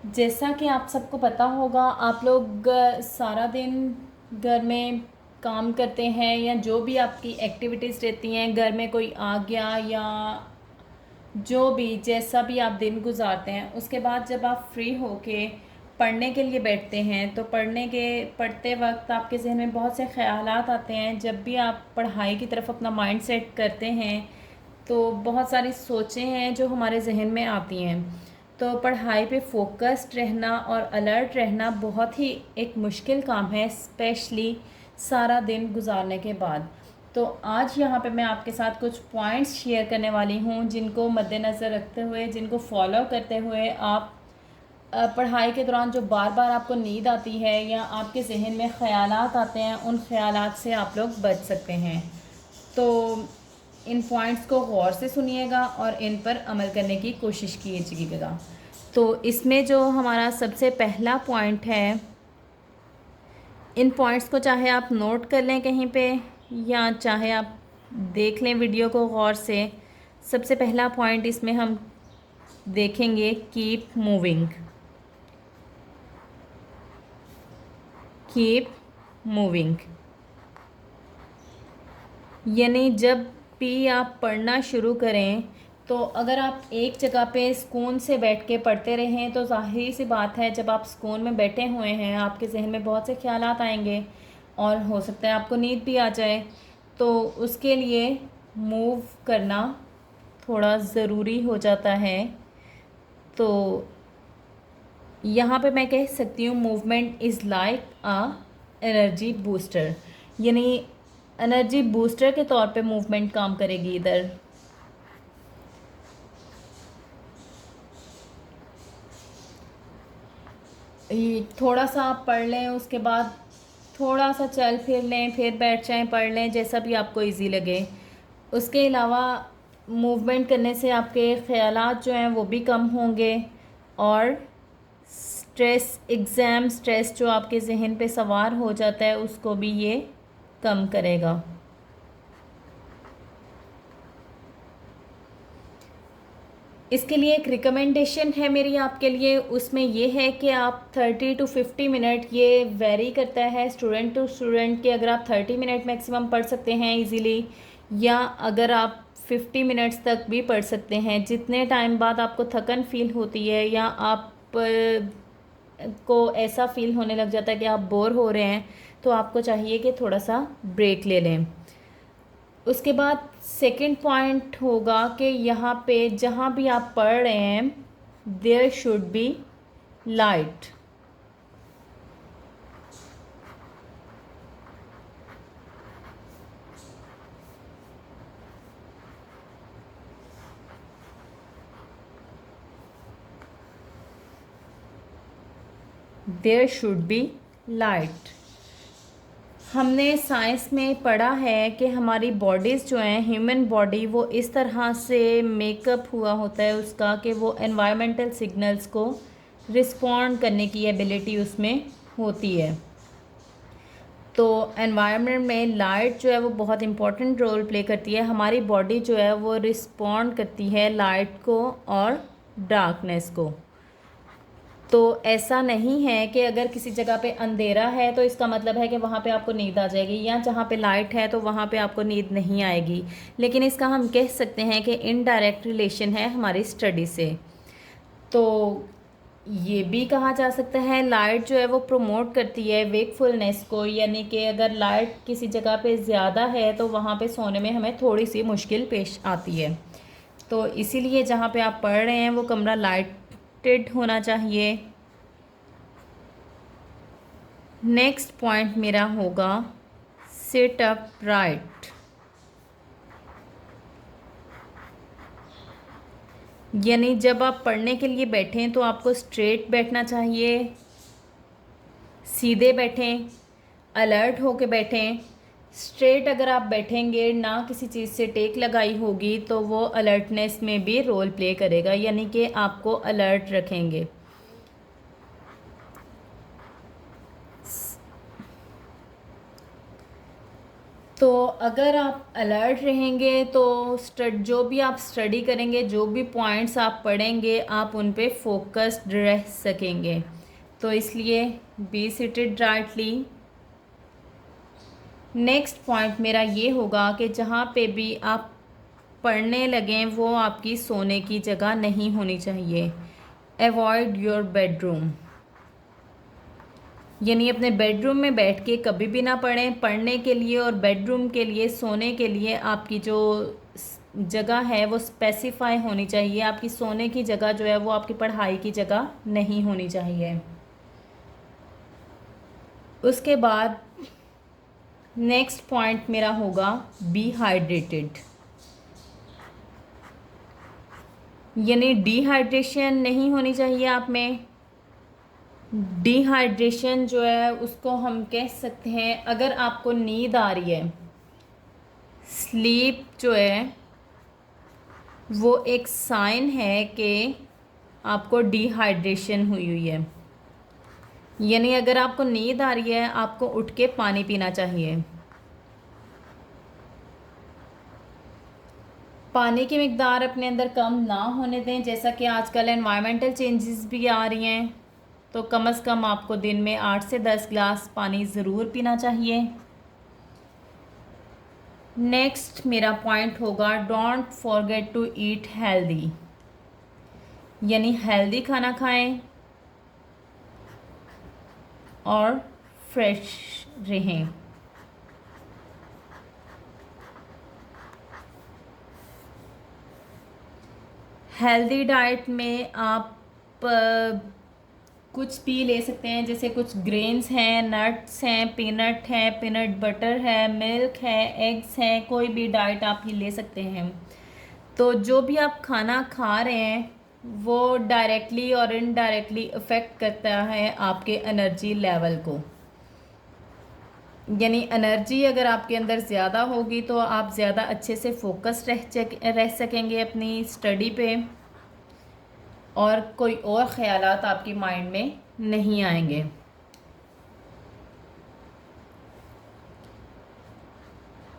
जैसा कि आप सबको पता होगा, आप लोग सारा दिन घर में काम करते हैं या जो भी आपकी एक्टिविटीज़ रहती हैं, घर में कोई आ गया या जो भी जैसा भी आप दिन गुजारते हैं, उसके बाद जब आप फ्री होके पढ़ने के लिए बैठते हैं तो पढ़ते वक्त आपके जहन में बहुत से ख़यालात आते हैं। जब भी आप पढ़ाई की तरफ अपना माइंड सेट करते हैं तो बहुत सारी सोचें हैं जो हमारे जहन में आती हैं। तो पढ़ाई पे फोकस्ड रहना और अलर्ट रहना बहुत ही एक मुश्किल काम है, स्पेशली सारा दिन गुजारने के बाद। तो आज यहाँ पे मैं आपके साथ कुछ पॉइंट्स शेयर करने वाली हूँ जिनको मद्देनज़र रखते हुए, जिनको फॉलो करते हुए आप पढ़ाई के दौरान जो बार बार आपको नींद आती है या आपके जहन में ख़यालात आते हैं, उन ख़यालात से आप लोग बच सकते हैं। तो इन पॉइंट्स को गौर से सुनिएगा और इन पर अमल करने की कोशिश कीजिएगा। तो इसमें जो हमारा सबसे पहला पॉइंट है, इन पॉइंट्स को चाहे आप नोट कर लें कहीं पे या चाहे आप देख लें वीडियो को गौर से। सबसे पहला पॉइंट इसमें हम देखेंगे कीप मूविंग। कीप मूविंग यानी जब भी आप पढ़ना शुरू करें तो अगर आप एक जगह पे सुकून से बैठ के पढ़ते रहें तो ज़ाहिर सी बात है, जब आप सुकून में बैठे हुए हैं आपके जहन में बहुत से ख़यालात आएंगे और हो सकता है आपको नींद भी आ जाए। तो उसके लिए मूव करना थोड़ा ज़रूरी हो जाता है। तो यहाँ पे मैं कह सकती हूँ movement is like a energy booster, यानी एनर्जी बूस्टर के तौर पे मूवमेंट काम करेगी इधर। थोड़ा सा आप पढ़ लें, उसके बाद थोड़ा सा चल फिर लें, फिर बैठ जाएं, पढ़ लें, जैसा भी आपको इजी लगे। उसके अलावा मूवमेंट करने से आपके ख़यालात जो हैं वो भी कम होंगे और एग्ज़ाम स्ट्रेस जो आपके जहन पे सवार हो जाता है उसको भी ये कम करेगा। इसके लिए एक रिकमेंडेशन है मेरी आपके लिए, उसमें ये है कि आप 30 to 50 मिनट, ये वेरी करता है स्टूडेंट टू स्टूडेंट, कि अगर आप 30 मिनट मैक्सिमम पढ़ सकते हैं इजीली, या अगर आप 50 मिनट्स तक भी पढ़ सकते हैं। जितने टाइम बाद आपको थकन फील होती है या आप को ऐसा फील होने लग जाता है कि आप बोर हो रहे हैं, तो आपको चाहिए कि थोड़ा सा ब्रेक ले लें। उसके बाद सेकंड पॉइंट होगा कि यहाँ पे जहाँ भी आप पढ़ रहे हैं there should be light. There should be light. हमने साइंस में पढ़ा है कि हमारी बॉडीज़ जो हैं, ह्यूमन बॉडी, वो इस तरह से मेकअप हुआ होता है उसका कि वो एनवायरमेंटल सिग्नल्स को रिस्पॉन्ड करने की एबिलिटी उसमें होती है। तो एनवायरनमेंट में लाइट जो है वो बहुत इम्पोर्टेंट रोल प्ले करती है। हमारी बॉडी जो है वो रिस्पॉन्ड करती है लाइट को और डार्कनेस को। तो ऐसा नहीं है कि अगर किसी जगह पे अंधेरा है तो इसका मतलब है कि वहाँ पे आपको नींद आ जाएगी, या जहाँ पे लाइट है तो वहाँ पे आपको नींद नहीं आएगी। लेकिन इसका हम कह सकते हैं कि इनडायरेक्ट रिलेशन है हमारी स्टडी से। तो ये भी कहा जा सकता है लाइट जो है वो प्रमोट करती है वेकफुलनेस को, यानी कि अगर लाइट किसी जगह पे ज़्यादा है तो वहाँ पे सोने में हमें थोड़ी सी मुश्किल पेश आती है। तो इसीलिए जहाँ पे आप पढ़ रहे हैं वो कमरा लाइटेड होना चाहिए। नेक्स्ट पॉइंट मेरा होगा सिट अप राइट, यानी जब आप पढ़ने के लिए बैठें तो आपको स्ट्रेट बैठना चाहिए, सीधे बैठें, अलर्ट होके बैठें। स्ट्रेट अगर आप बैठेंगे, ना किसी चीज़ से टेक लगाई होगी, तो वो अलर्टनेस में भी रोल प्ले करेगा, यानी कि आपको अलर्ट रखेंगे। तो अगर आप अलर्ट रहेंगे तो जो भी आप स्टडी करेंगे, जो भी पॉइंट्स आप पढ़ेंगे, आप उन पे फोकस्ड रह सकेंगे। तो इसलिए be seated rightly. Next point मेरा ये होगा कि जहाँ पे भी आप पढ़ने लगें वो आपकी सोने की जगह नहीं होनी चाहिए। अवॉइड योर बेडरूम, यानी अपने बेडरूम में बैठ के कभी भी ना पढ़ें। पढ़ने के लिए और बेडरूम के लिए, सोने के लिए आपकी जो जगह है वो स्पेसिफाई होनी चाहिए। आपकी सोने की जगह जो है वो आपकी पढ़ाई की जगह नहीं होनी चाहिए। उसके बाद नेक्स्ट पॉइंट मेरा होगा बी हाइड्रेटेड, यानी डिहाइड्रेशन नहीं होनी चाहिए आप में। डिहाइड्रेशन जो है उसको हम कह सकते हैं, अगर आपको नींद आ रही है, स्लीप जो है वो एक साइन है कि आपको डिहाइड्रेशन हुई हुई है। यानी अगर आपको नींद आ रही है, आपको उठ के पानी पीना चाहिए। पानी की मिकदार अपने अंदर कम ना होने दें। जैसा कि आजकल एनवायरमेंटल चेंजेस भी आ रही हैं, तो कम से कम आपको दिन में 8 से 10 गिलास पानी ज़रूर पीना चाहिए। नेक्स्ट मेरा पॉइंट होगा don't forget to eat healthy, यानी हेल्दी खाना खाएं और फ्रेश रहें। हेल्दी डाइट में आप कुछ भी ले सकते हैं, जैसे कुछ ग्रेन्स हैं, नट्स हैं, पीनट है, पीनट बटर है, मिल्क है, एग्स हैं, कोई भी डाइट आप ही ले सकते हैं। तो जो भी आप खाना खा रहे हैं वो डायरेक्टली और इनडायरेक्टली अफेक्ट करता है आपके एनर्जी लेवल को। यानी एनर्जी अगर आपके अंदर ज़्यादा होगी तो आप ज़्यादा अच्छे से फोकस रह सकेंगे अपनी स्टडी पे, और कोई और ख़यालात आपकी माइंड में नहीं आएंगे।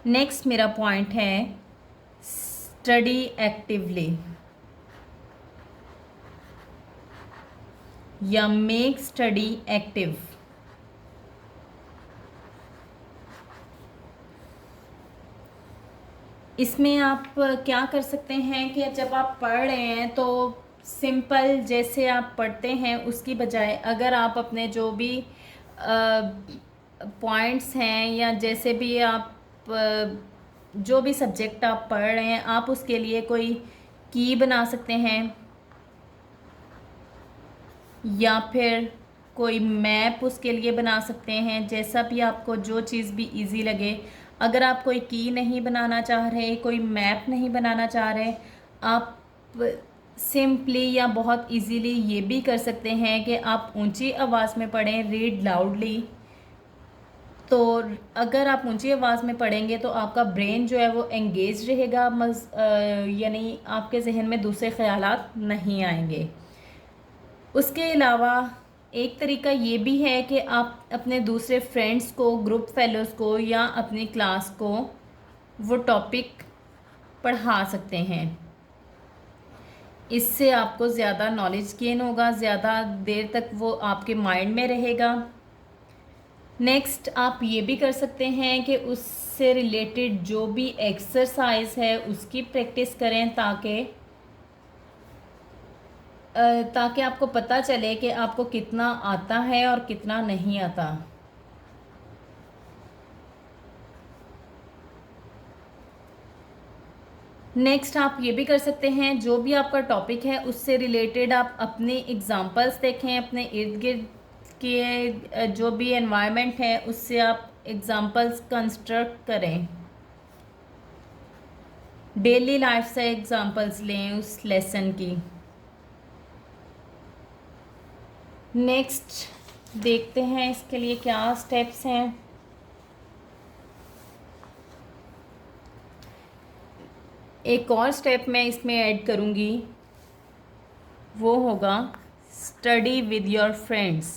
नेक्स्ट मेरा पॉइंट है स्टडी एक्टिवली या मेक स्टडी एक्टिव। इसमें आप क्या कर सकते हैं कि जब आप पढ़ रहे हैं तो सिंपल जैसे आप पढ़ते हैं उसकी बजाय अगर आप अपने जो भी पॉइंट्स हैं या जैसे भी आप जो भी सब्जेक्ट आप पढ़ रहे हैं, आप उसके लिए कोई की बना सकते हैं या फिर कोई मैप उसके लिए बना सकते हैं। जैसा भी आपको जो चीज़ भी इजी लगे। अगर आप कोई की नहीं बनाना चाह रहे, कोई मैप नहीं बनाना चाह रहे, आप सिंपली या बहुत इजीली ये भी कर सकते हैं कि आप ऊंची आवाज़ में पढ़ें, रीड लाउडली। तो अगर आप ऊंची आवाज़ में पढ़ेंगे तो आपका ब्रेन जो है वो एंगेज रहेगा, यानी आपके जहन में दूसरे ख़यालात नहीं आएंगे। उसके अलावा एक तरीका ये भी है कि आप अपने दूसरे फ्रेंड्स को, ग्रुप फेलोज़ को या अपनी क्लास को वो टॉपिक पढ़ा सकते हैं। इससे आपको ज़्यादा नॉलेज गेन होगा, ज़्यादा देर तक वो आपके माइंड में रहेगा। नेक्स्ट आप ये भी कर सकते हैं कि उससे रिलेटेड जो भी एक्सरसाइज है उसकी प्रैक्टिस करें, ताकि आपको पता चले कि आपको कितना आता है और कितना नहीं आता। नेक्स्ट आप ये भी कर सकते हैं, जो भी आपका टॉपिक है उससे रिलेटेड आप अपने एग्जांपल्स देखें, अपने इर्द गिर्द के जो भी एनवायरनमेंट है उससे आप एग्जांपल्स कंस्ट्रक्ट करें। डेली लाइफ से एग्जांपल्स लें उस लेसन की। नेक्स्ट देखते हैं इसके लिए क्या स्टेप्स हैं। एक और स्टेप मैं इसमें ऐड करूँगी, वो होगा स्टडी विद योर फ्रेंड्स।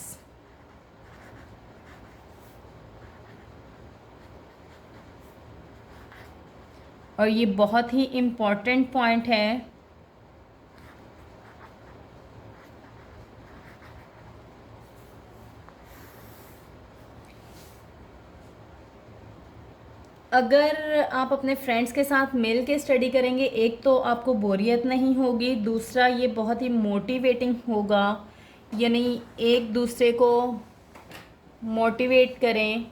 और ये बहुत ही इम्पॉर्टेंट पॉइंट है। अगर आप अपने फ्रेंड्स के साथ मिल के स्टडी करेंगे, एक तो आपको बोरियत नहीं होगी, दूसरा ये बहुत ही मोटिवेटिंग होगा, यानी एक दूसरे को मोटिवेट करें,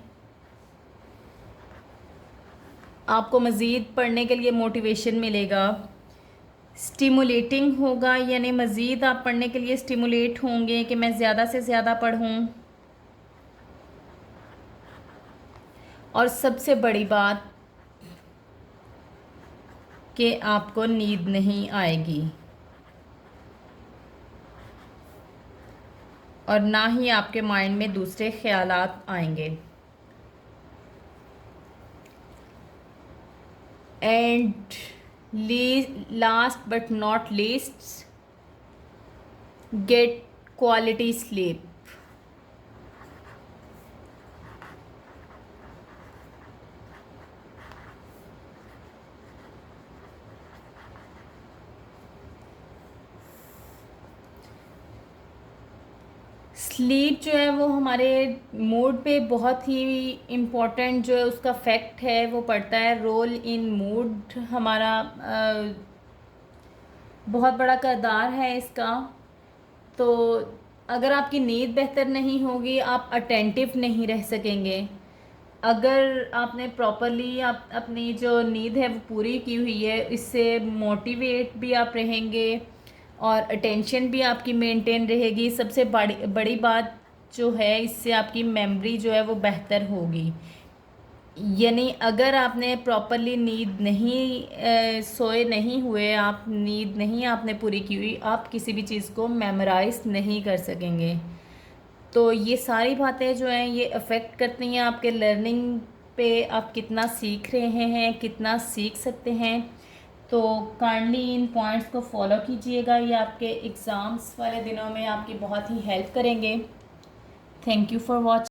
आपको मज़ीद पढ़ने के लिए मोटिवेशन मिलेगा। स्टिमुलेटिंग होगा, यानी मज़ीद आप पढ़ने के लिए स्टिमुलेट होंगे कि मैं ज़्यादा से ज़्यादा पढ़ूं। और सबसे बड़ी बात कि आपको नींद नहीं आएगी और ना ही आपके माइंड में दूसरे ख्यालात आएंगे। And last but not least, gate quality sleep. Sleep जो है वो हमारे मूड पे बहुत ही इम्पोर्टेंट जो है उसका फैक्ट है वो पड़ता है। रोल इन मूड हमारा बहुत बड़ा किरदार है इसका। तो अगर आपकी नींद बेहतर नहीं होगी, आप अटेंटिव नहीं रह सकेंगे। अगर आपने प्रॉपरली आप अपनी जो नींद है वो पूरी की हुई है, इससे मोटिवेट भी आप रहेंगे और अटेंशन भी आपकी मेंटेन रहेगी। सबसे बड़ी बड़ी बात जो है, इससे आपकी मेमोरी जो है वो बेहतर होगी। यानी अगर आपने प्रॉपरली नींद नहीं सोए नहीं हुए, आप नींद नहीं आपने पूरी की हुई, आप किसी भी चीज़ को मेमोराइज नहीं कर सकेंगे। तो ये सारी बातें जो हैं ये अफ़ेक्ट करती हैं आपके लर्निंग पे, आप कितना सीख रहे हैं, कितना सीख सकते हैं। तो काइंडली इन पॉइंट्स को फॉलो कीजिएगा, ये आपके एग्ज़ाम्स वाले दिनों में आपकी बहुत ही हेल्प करेंगे। Thank you for watching.